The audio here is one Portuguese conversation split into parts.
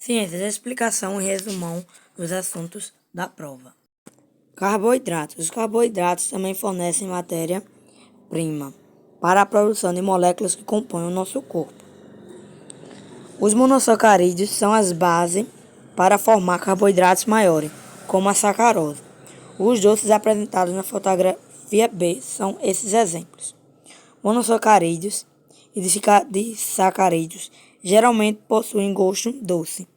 Ciências, explicação e resumão dos assuntos da prova. Carboidratos. Os carboidratos também fornecem matéria-prima para a produção de moléculas que compõem o nosso corpo. Os monossacarídeos são as bases para formar carboidratos maiores, como a sacarose. Os doces apresentados na fotografia B são esses exemplos. Monossacarídeos e disacarídeos geralmente possuem gosto doce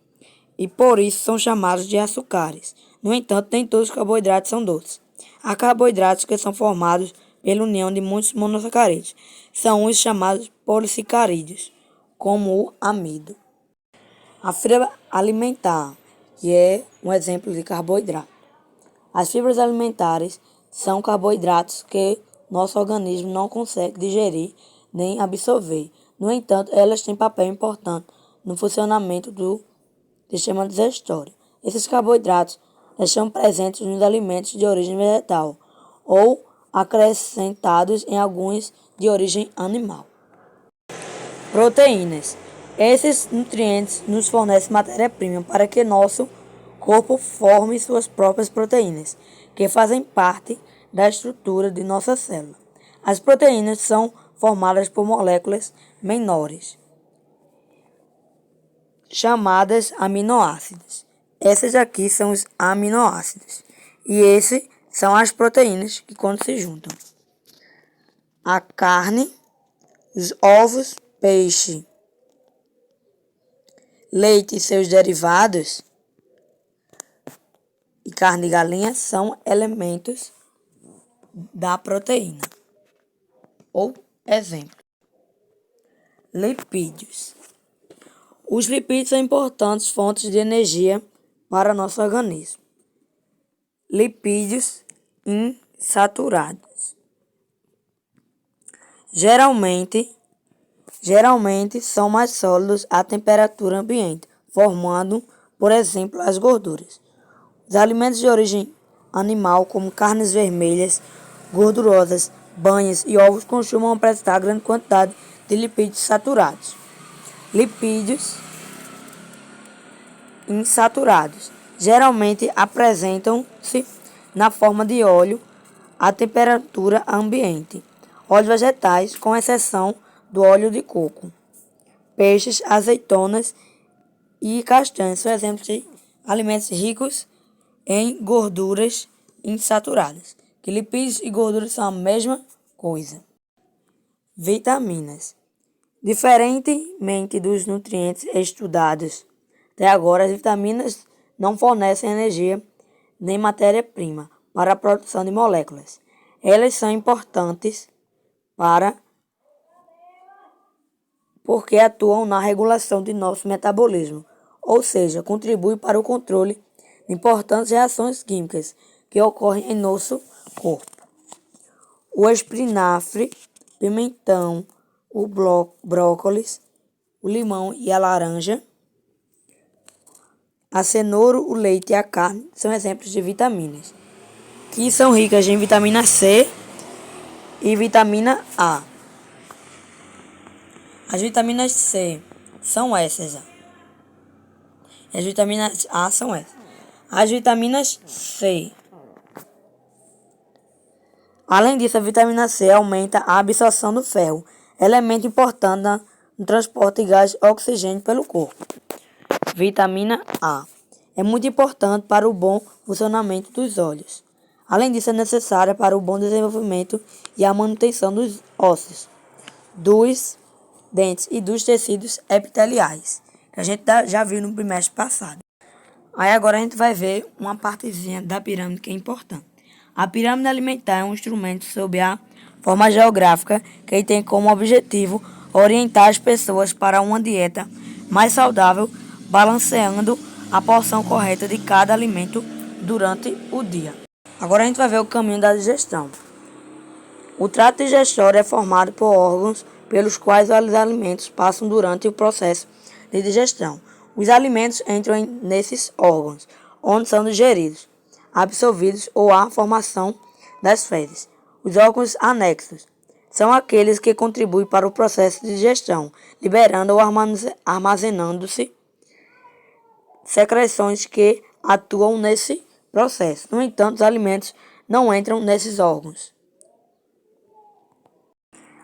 e por isso são chamados de açúcares. No entanto, nem todos os carboidratos são doces. Há carboidratos que são formados pela união de muitos monossacarídeos. São os chamados polissacarídeos, como o amido. A fibra alimentar, que é um exemplo de carboidrato. As fibras alimentares são carboidratos que nosso organismo não consegue digerir nem absorver. No entanto, elas têm papel importante no funcionamento do sistema digestório. Esses carboidratos estão presentes nos alimentos de origem vegetal ou acrescentados em alguns de origem animal. Proteínas. Esses nutrientes nos fornecem matéria-prima para que nosso corpo forme suas próprias proteínas, que fazem parte da estrutura de nossa célula. As proteínas são formadas por moléculas menores, chamadas aminoácidos. Essas aqui são os aminoácidos. E esses são as proteínas que quando se juntam. A carne, os ovos, peixe, leite e seus derivados e carne de galinha são elementos da proteína. Ou exemplo. Lipídios. Os lipídios são importantes fontes de energia para nosso organismo. Lipídios insaturados. Geralmente são mais sólidos à temperatura ambiente, formando, por exemplo, as gorduras. Os alimentos de origem animal, como carnes vermelhas, gordurosas, banhas e ovos, costumam apresentar grande quantidade de lipídios saturados. Lipídios insaturados geralmente apresentam-se na forma de óleo à temperatura ambiente. Óleos vegetais, com exceção do óleo de coco. Peixes, azeitonas e castanhas são exemplos de alimentos ricos em gorduras insaturadas, que lipídios e gorduras são a mesma coisa. Vitaminas. Diferentemente dos nutrientes estudados até agora, as vitaminas não fornecem energia nem matéria-prima para a produção de moléculas. Elas são importantes porque atuam na regulação de nosso metabolismo, ou seja, contribuem para o controle de importantes reações químicas que ocorrem em nosso corpo. O espinafre, pimentão, o brócolis, o limão e a laranja, a cenoura, o leite e a carne são exemplos de vitaminas, que são ricas em vitamina C e vitamina A. As vitaminas C são essas. E as vitaminas A são essas. As vitaminas C. Além disso, a vitamina C aumenta a absorção do ferro, elemento importante no transporte de gás oxigênio pelo corpo. Vitamina A é muito importante para o bom funcionamento dos olhos. Além disso, é necessária para o bom desenvolvimento e a manutenção dos ossos, dos dentes e dos tecidos epiteliais, que a gente já viu no bimestre passado. Aí agora a gente vai ver uma partezinha da pirâmide que é importante. A pirâmide alimentar é um instrumento sob a forma geográfica que tem como objetivo orientar as pessoas para uma dieta mais saudável, balanceando a porção correta de cada alimento durante o dia. Agora a gente vai ver o caminho da digestão. O trato digestório é formado por órgãos pelos quais os alimentos passam durante o processo de digestão. Os alimentos entram nesses órgãos, onde são digeridos, absorvidos ou há formação das fezes. Os órgãos anexos são aqueles que contribuem para o processo de digestão, liberando ou armazenando-se secreções que atuam nesse processo. No entanto, os alimentos não entram nesses órgãos.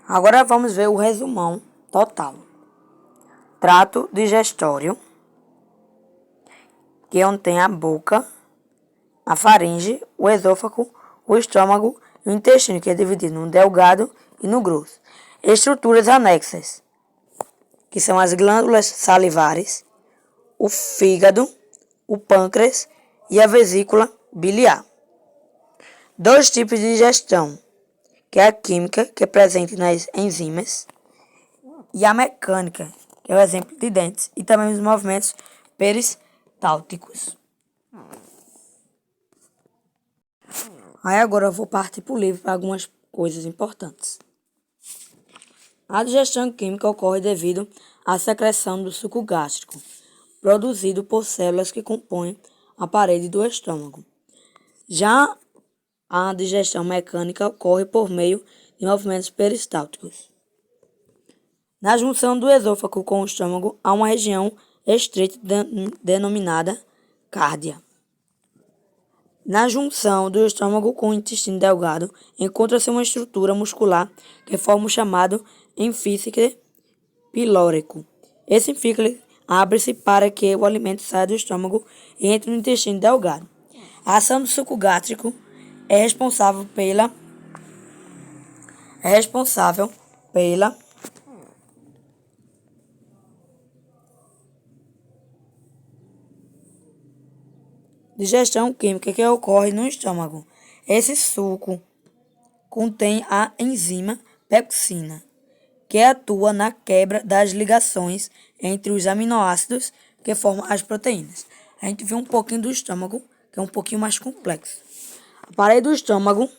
Agora vamos ver o resumão total. Trato digestório, que é onde tem a boca, a faringe, o esôfago, o estômago e o intestino, que é dividido no delgado e no grosso. Estruturas anexas, que são as glândulas salivares, o fígado, o pâncreas e a vesícula biliar. Dois tipos de digestão, que é a química, que é presente nas enzimas, e a mecânica, que é o exemplo de dentes, e também os movimentos peristálticos. Aí agora eu vou partir para o livro para algumas coisas importantes. A digestão química ocorre devido à secreção do suco gástrico, produzido por células que compõem a parede do estômago. Já a digestão mecânica ocorre por meio de movimentos peristálticos. Na junção do esôfago com o estômago, há uma região estreita denominada cárdia. Na junção do estômago com o intestino delgado, encontra-se uma estrutura muscular que forma o chamado enfísema pilórico. Esse enfísema abre-se para que o alimento saia do estômago e entre no intestino delgado. A ação do suco gástrico é responsável pela digestão química que ocorre no estômago. Esse suco contém a enzima pepsina, que atua na quebra das ligações entre os aminoácidos que formam as proteínas. A gente vê um pouquinho do estômago, que é um pouquinho mais complexo. A parede do estômago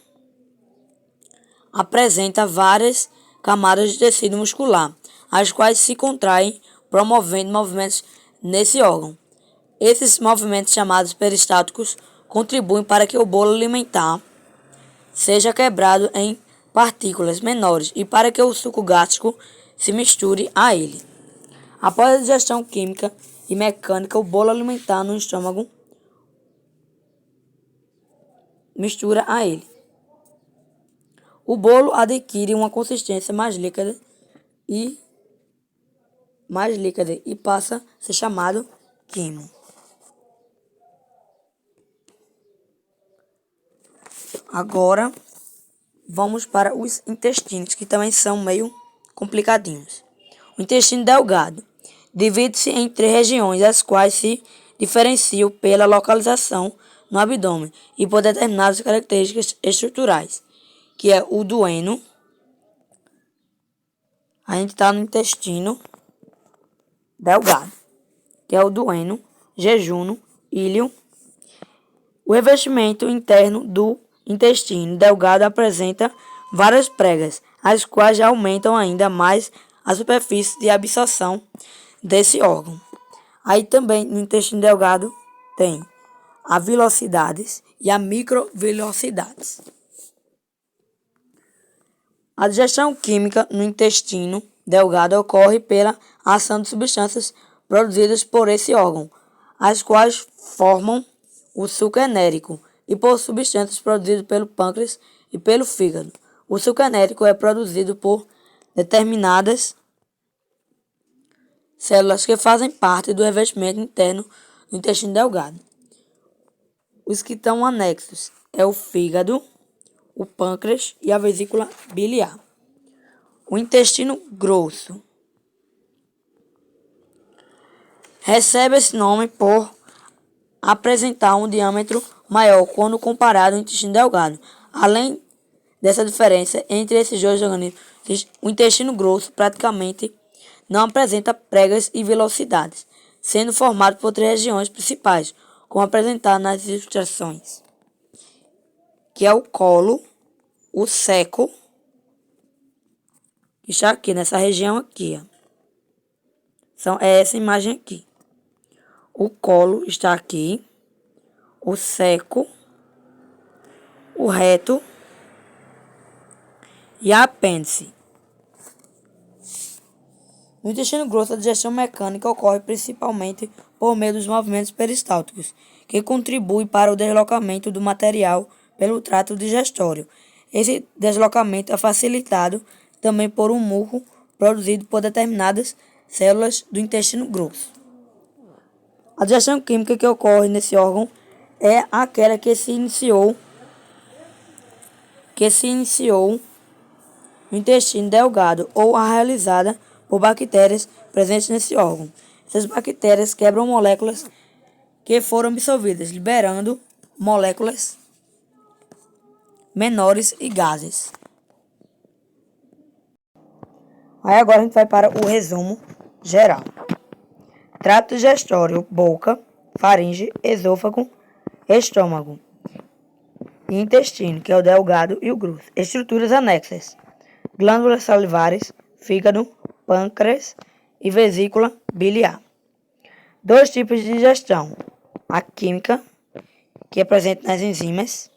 apresenta várias camadas de tecido muscular, as quais se contraem, promovendo movimentos nesse órgão. Esses movimentos, chamados peristálticos, contribuem para que o bolo alimentar seja quebrado em partículas menores e para que o suco gástrico se misture a ele. Após a digestão química e mecânica, o bolo alimentar no estômago mistura a ele. O bolo adquire uma consistência mais líquida e passa a ser chamado quimo. Agora, vamos para os intestinos, que também são meio complicadinhos. O intestino delgado divide-se em 3 regiões, as quais se diferenciam pela localização no abdômen e por determinadas características estruturais, que é o duodeno. A gente está no intestino delgado, que é o duodeno, jejunum, íleo. O revestimento interno do intestino delgado apresenta várias pregas, as quais aumentam ainda mais a superfície de absorção desse órgão. Aí também no intestino delgado tem a vilosidades e a microvilosidades. A digestão química no intestino delgado ocorre pela ação de substâncias produzidas por esse órgão, as quais formam o suco enérico, e por substâncias produzidas pelo pâncreas e pelo fígado. O suco enérico é produzido por determinadas células que fazem parte do revestimento interno do intestino delgado. Os que estão anexos é o fígado, o pâncreas e a vesícula biliar. O intestino grosso recebe esse nome por apresentar um diâmetro maior quando comparado ao intestino delgado. Além dessa diferença entre esses dois organismos, o intestino grosso praticamente não apresenta pregas e velocidades, sendo formado por 3 regiões principais, como apresentado nas ilustrações, que é o colo, o seco, que está aqui nessa região aqui, é essa imagem aqui. O colo está aqui, o seco, o reto e a apêndice. No intestino grosso, a digestão mecânica ocorre principalmente por meio dos movimentos peristálticos, que contribuem para o deslocamento do material pelo trato digestório. Esse deslocamento é facilitado também por um muco produzido por determinadas células do intestino grosso. A digestão química que ocorre nesse órgão é aquela que se iniciou no intestino delgado ou a realizada por bactérias presentes nesse órgão. Essas bactérias quebram moléculas que foram absorvidas, liberando moléculas menores e gases. Aí agora a gente vai para o resumo geral. Trato digestório, boca, faringe, esôfago, estômago e intestino, que é o delgado e o grosso. Estruturas anexas: glândulas salivares, fígado, pâncreas e vesícula biliar. 2 tipos de digestão: a química, que é presente nas enzimas,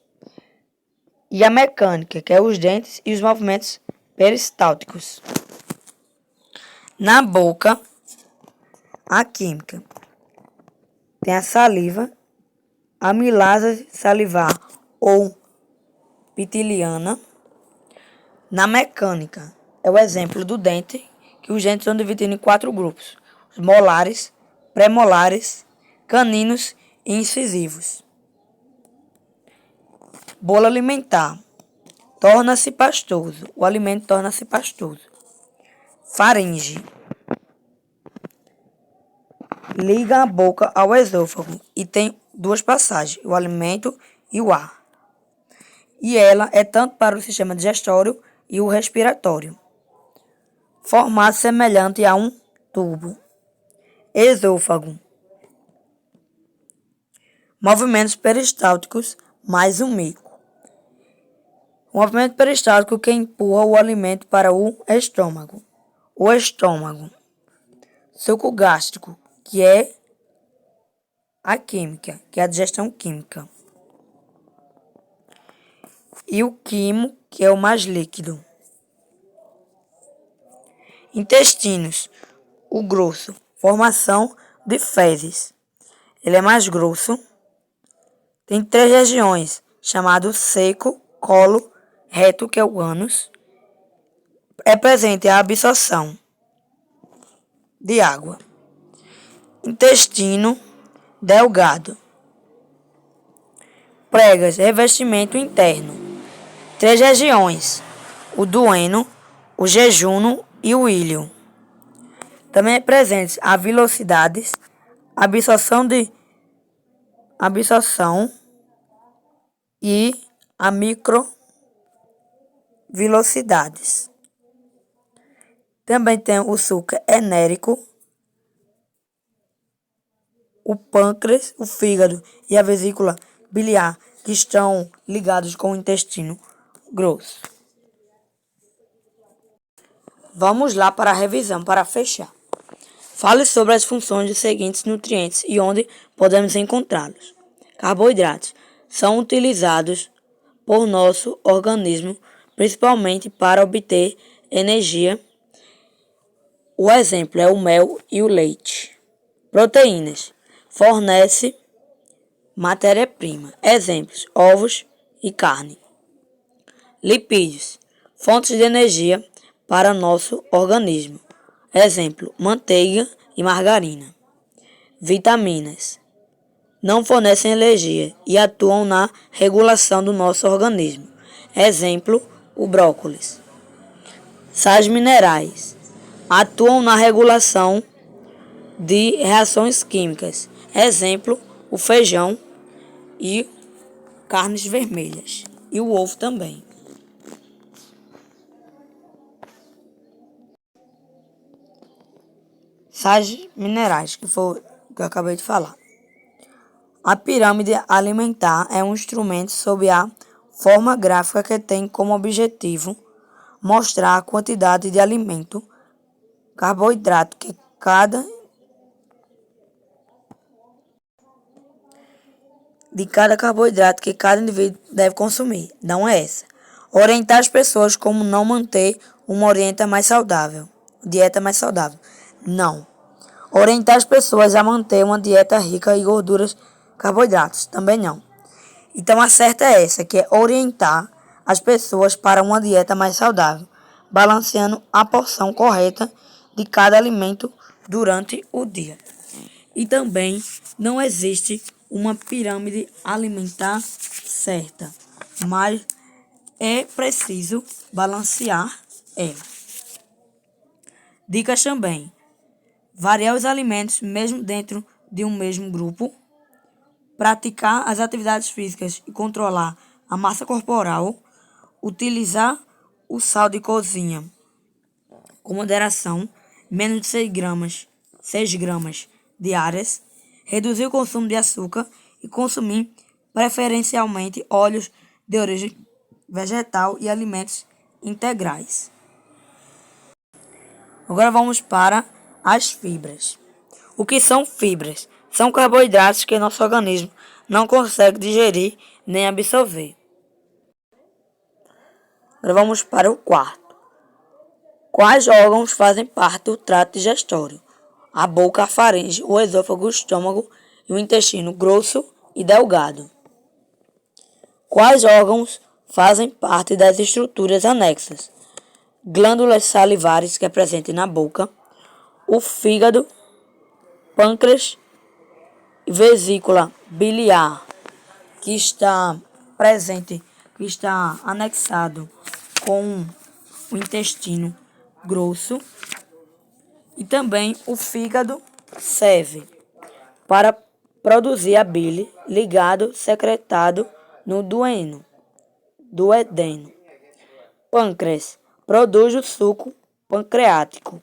e a mecânica, que é os dentes e os movimentos peristálticos. Na boca, a química tem a saliva, a amilase salivar ou pitiliana. Na mecânica, é o exemplo do dente, que os dentes são divididos em 4 grupos: os molares, premolares, caninos e incisivos. Bolo alimentar. Torna-se pastoso. O alimento torna-se pastoso. Faringe. Liga a boca ao esôfago e tem 2 passagens, o alimento e o ar. E ela é tanto para o sistema digestório e o respiratório. Formato semelhante a um tubo. Esôfago. Movimentos peristálticos mais um mico. O movimento peristáltico que empurra o alimento para o estômago. O estômago. Suco gástrico, que é a química, que é a digestão química. E o quimo, que é o mais líquido. Intestinos. O grosso. Formação de fezes. Ele é mais grosso. Tem 3 regiões, chamado seco, colo, reto, que é o ânus. É presente a absorção de água. Intestino delgado. Pregas, revestimento interno. 3 regiões: o dueno, o jejuno e o íleo. Também é presente a velocidades, absorção e a microvelocidades. Também tem o suco enérico, o pâncreas, o fígado e a vesícula biliar, que estão ligados com o intestino grosso. Vamos lá para a revisão, para fechar. Fale sobre as funções dos seguintes nutrientes e onde podemos encontrá-los. Carboidratos são utilizados por nosso organismo principalmente para obter energia. O exemplo é o mel e o leite. Proteínas fornece matéria-prima. Exemplos: ovos e carne. Lipídios, fontes de energia para nosso organismo. Exemplo: manteiga e margarina. Vitaminas não fornecem energia e atuam na regulação do nosso organismo. Exemplo: o brócolis. Sais minerais atuam na regulação de reações químicas. Exemplo: o feijão e carnes vermelhas. E o ovo também. Sais minerais, que foi o que eu acabei de falar. A pirâmide alimentar é um instrumento sob a forma gráfica que tem como objetivo mostrar a quantidade de alimento, carboidrato que cada carboidrato que cada indivíduo deve consumir. Não é essa. Orientar as pessoas como não manter uma dieta mais saudável. dieta mais saudável? Não. Orientar as pessoas a manter uma dieta rica em gorduras, carboidratos? Também não. Então a certa é essa, que é orientar as pessoas para uma dieta mais saudável, balanceando a porção correta de cada alimento durante o dia. E também não existe uma pirâmide alimentar certa, mas é preciso balancear ela. Dicas também: variar os alimentos mesmo dentro de um mesmo grupo, praticar as atividades físicas e controlar a massa corporal, utilizar o sal de cozinha com moderação, menos de 6 gramas diárias, reduzir o consumo de açúcar e consumir preferencialmente óleos de origem vegetal e alimentos integrais. Agora vamos para as fibras. O que são fibras? São carboidratos que nosso organismo não consegue digerir nem absorver. Agora vamos para o quarto. Quais órgãos fazem parte do trato digestório? A boca, a faringe, o esôfago, o estômago e o intestino grosso e delgado. Quais órgãos fazem parte das estruturas anexas? Glândulas salivares, que é presente na boca, o fígado, pâncreas e vesícula biliar, que está presente, que está anexado com o intestino grosso, e também o fígado serve para produzir a bile, ligado, secretado no duodeno. Pâncreas produz o suco pancreático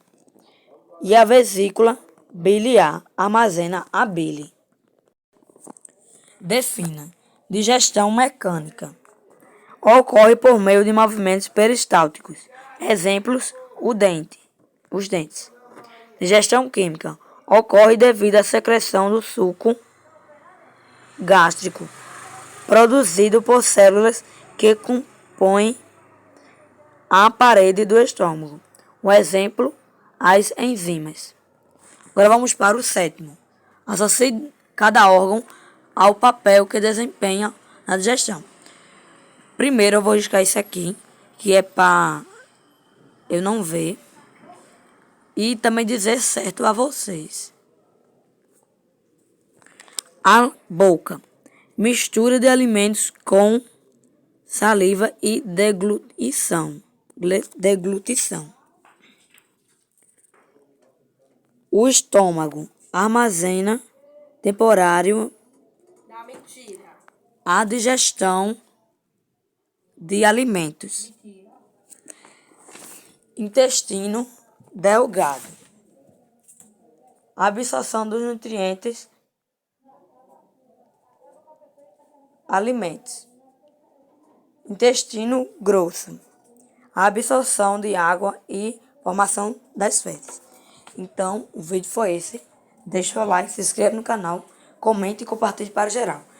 e a vesícula biliar armazena a bile. Defina. Digestão mecânica. Ocorre por meio de movimentos peristálticos. Exemplos: os dentes. Digestão química. Ocorre devido à secreção do suco gástrico, produzido por células que compõem a parede do estômago. Um exemplo: as enzimas. Agora vamos para o sétimo. Associe cada órgão ao papel que desempenha na digestão. Primeiro eu vou riscar isso aqui, que é para eu não ver, e também dizer certo a vocês. A boca. Mistura de alimentos com saliva e deglutição. O estômago armazena temporário a digestão de alimentos. Intestino delgado. A absorção dos nutrientes, alimentos. Intestino grosso. A absorção de água e formação das fezes. Então, o vídeo foi esse. Deixa o like, se inscreva no canal, comente e compartilhe para geral.